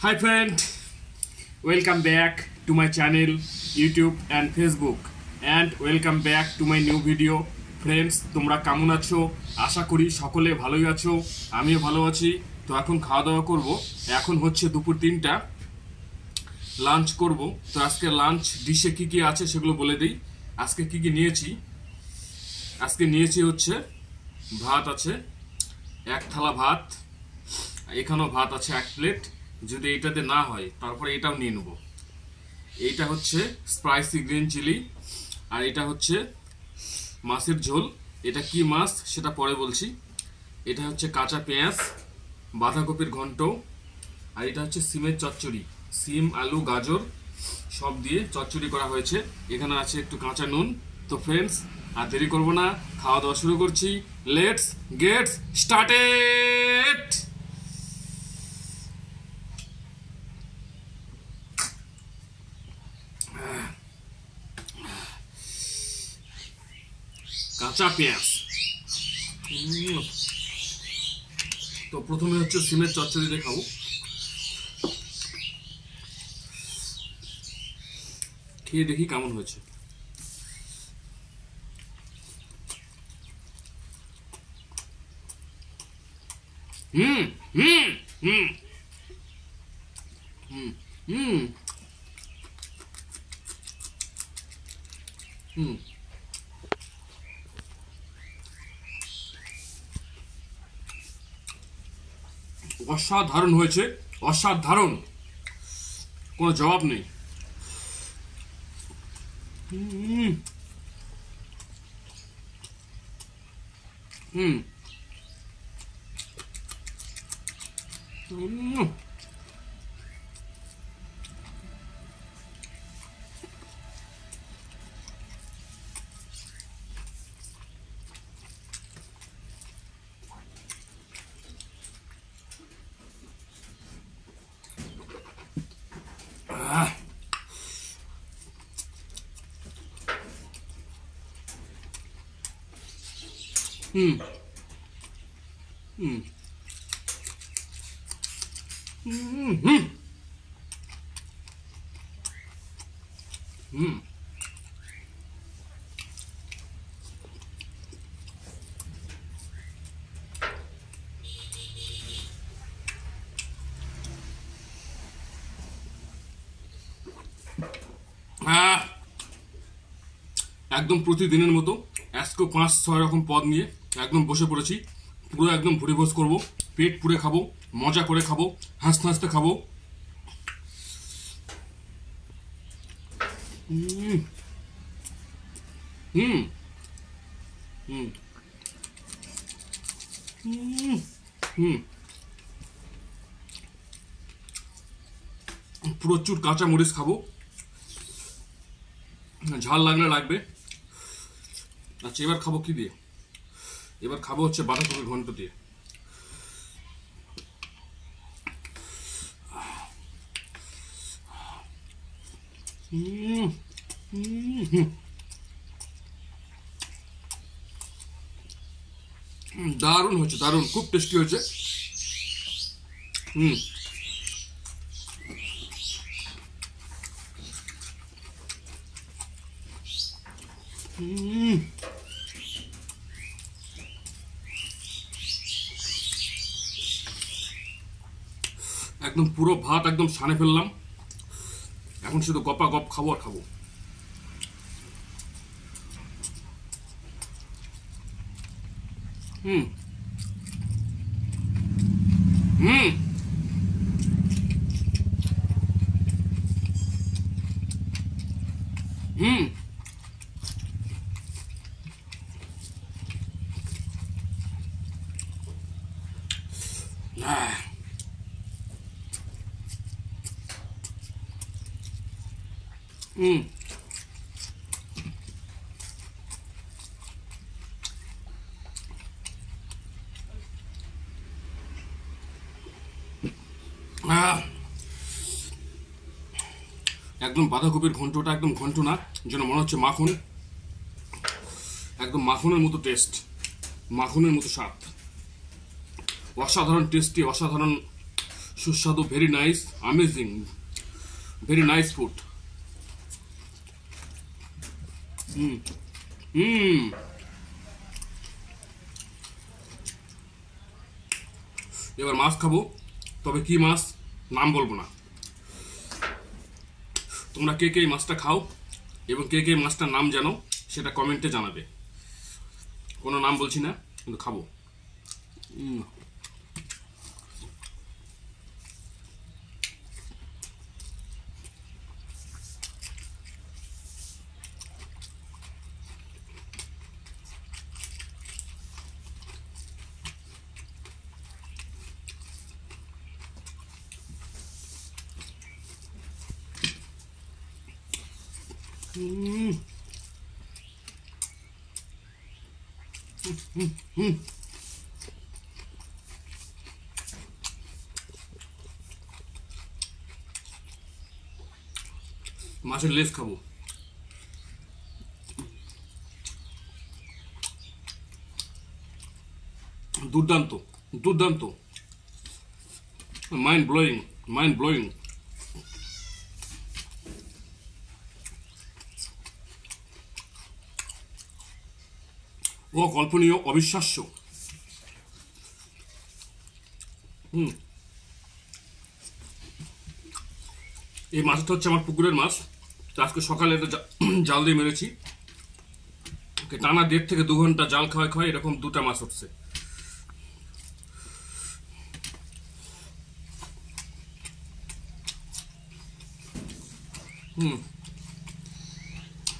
Hi friend, welcome back to my channel YouTube and Facebook and welcome back to my new video. Friends, তোমরা কেমন আছো? আশা করি সকলে ভালোই আছো, আমিও ভালো আছি। তো এখন খাওয়া দাওয়া করব। এখন হচ্ছে দুপুর 3টা, লাঞ্চ করব। তো আজকে লাঞ্চ ডিশে কি কি আছে সেগুলো বলে দেই। আজকে কি কি নিয়েছি? আজকে নিয়েছি হচ্ছে ভাত আছে, এক থালা ভাত, এখানেও ভাত আছে এক প্লেট। যদি এটাতে না হয় তারপরে এটাও নিয়ে নেব। এইটা হচ্ছে স্পাইসি গ্রিন চিলি, আর এটা হচ্ছে মাছের ঝোল। এটা কি মাছ সেটা পরে বলছি। এটা হচ্ছে কাঁচা পেঁয়াজ, বাঁধাকপির ঘন্ট, আর এটা হচ্ছে সিমের চচ্চড়ি। সিম, আলু, গাজর সব দিয়ে চচ্চড়ি করা হয়েছে। এখানে আছে একটু কাঁচা নুন। তো ফ্রেন্ডস, আর দেরি করব না, খাওয়া দাওয়া শুরু করছি। Let's get started. কাঁচা পেঁয়াজ। তো প্রথমে হচ্ছে সিমের চচ্চড়ি দিয়ে খাবো। খেয়ে দেখি কেমন হয়েছে। হুম হুম হুম হুম হুম হুম অসাধারণ হয়েছে, অসাধারণ, কোনো জবাব নেই। হুম হুম হুম হুম হুম হুম হুম হুম একদম প্রতিদিনের মতো আজকে 5-6 রকম পদ নিয়ে একদম বসে পড়েছি। পুরো একদম ভুরিভোজ করবো, পেট পুরে খাবো, মজা করে খাবো, হাসতে হাসতে খাবো। হুম হুম হুম হুম হুম প্রচুর কাঁচা মরিচ খাবো, ঝাল লাগলে লাগবে। আচ্ছা, এবার খাবো কি দিয়ে? এবার খাবো হচ্ছে বাঁধাকপির ঘন্ট দিয়ে। হুম হুম হুম দারুণ হয়েছে, দারুণ, খুব টেস্টি হয়েছে। হুম হুম একদম পুরো ভাত একদম সানে ফেললাম। এখন শুধু গপা গপ খাবো আর খাবো। হুম হুম হুম হুম একদম বাঁধাকপির ঘন্টটা একদম ঘন্ট না, যেন মনে হচ্ছে মাখন। একদম মাখনের মতো টেস্ট, মাখনের মতো স্বাদ, অসাধারণ টেস্টি, অসাধারণ সুস্বাদু, very nice, amazing, very nice food. হুম হুম এবার মাছ খাবো, তবে কি মাছ নাম বলবো না। তোমরা কে কে এই মাছটা খাও এবং কে কে মাছটার নাম জানো সেটা কমেন্টে জানাবে। কোনো নাম বলছি না, কিন্তু খাবো। মাছের লেজ খাবো। দুর্দান্ত, দুর্দান্ত, মাইন্ড ব্লোয়িং, মাইন্ড ব্লোয়িং। অকল্পনীয়, অবিশ্বাস্য। এই মাছটা হচ্ছে আমার পুকুরের মাছ। তো আজকে সকালে এটা জাল দিয়ে মেরেছি। টানা 1.5 থেকে 2 ঘন্টা জাল খাওয়ায় খাওয়ায় এরকম 2টা মাছ উঠছে।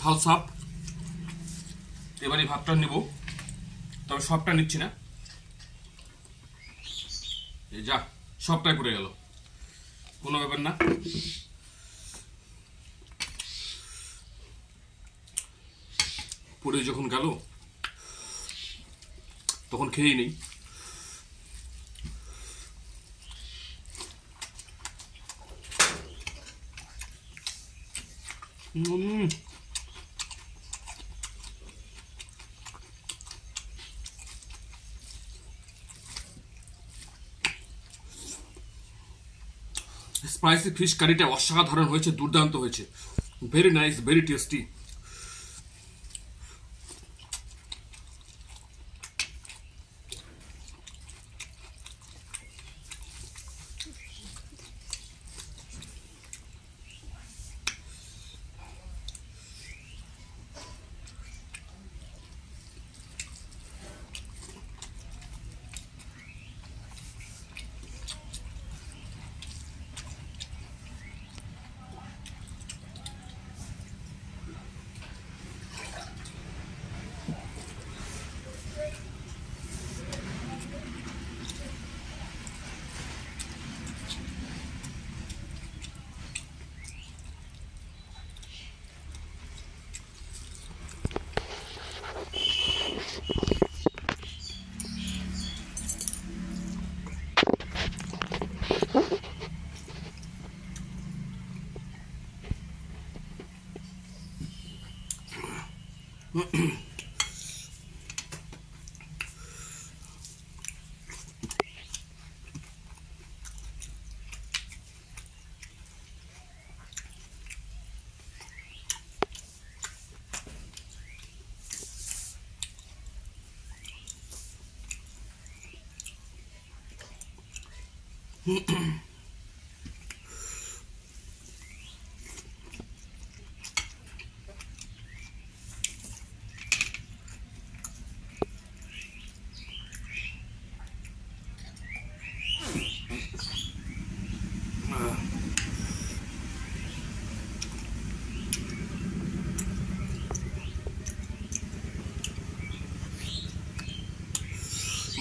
থাল সাপ। এবার এই ভাতটা নিব, তবে সবটা নিচ্ছি না। এই যা, সবটাই পড়ে গেল, কোনো ব্যাপার না। পড়ে যখন গেল তখন খেয়েই নেই। স্পাইসি ফিশ কারিটা অসাধারণ হয়েছে, দুর্দান্ত হয়েছে, ভেরি নাইস, ভেরি টেস্টি।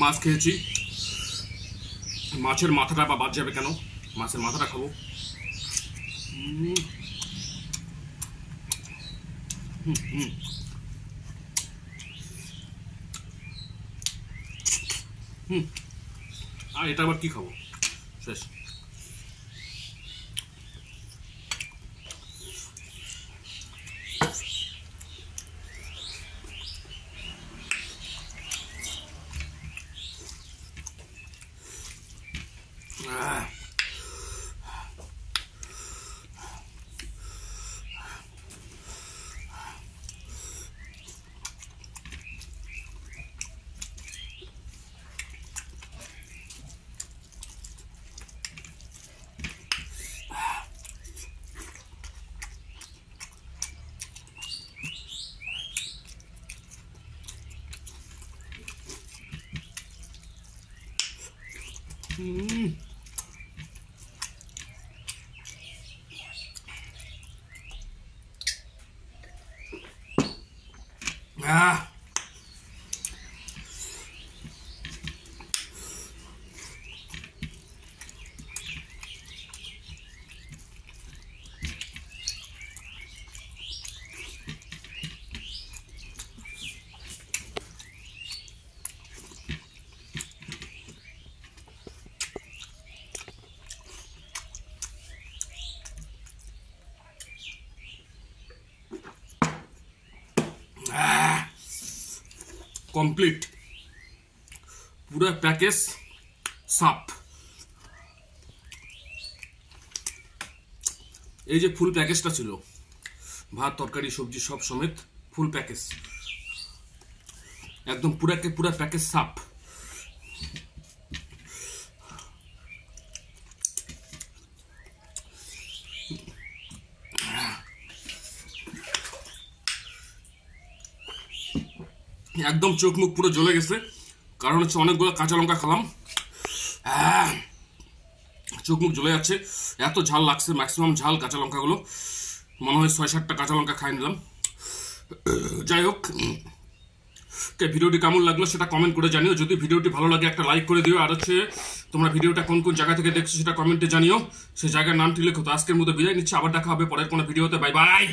মাছ খেয়েছি, মাছের মাথাটা বা বাদ যাবে কেন, মাছের মাথাটা খাবো। আর এটা আবার কি খাবো, শেষ। কমপ্লিট পুরো প্যাকেজ সাপ। এই যে ফুল প্যাকেজটা ছিল, ভাত তরকারি সবজি সব সমেত ফুল প্যাকেজ, একদম পুরা প্যাকেজ সাপ। একদম চোখ মুখ পুরো জ্বলে গেছে, কারণ হচ্ছে অনেকগুলো কাঁচা লঙ্কা খেলাম, চোখ মুখ জ্বলে যাচ্ছে, এত ঝাল লাগছে, ম্যাক্সিমাম ঝাল কাঁচা লঙ্কাগুলো, মনে হয় 6-7টা কাঁচা লঙ্কা খাই নিলাম। যাই হোক, ভিডিওটি কেমন লাগলো সেটা কমেন্ট করে জানিও। যদি ভিডিওটি ভালো লাগে একটা লাইক করে দিও, আর হচ্ছে তোমরা ভিডিওটা কোন কোন জায়গা থেকে দেখছো সেটা কমেন্টে জানিও, সেই জায়গার নামটি লেখো। তো আজকের মতো বিদায় নিচ্ছি, আবার দেখা হবে পরের কোনো ভিডিওতে। Bye bye.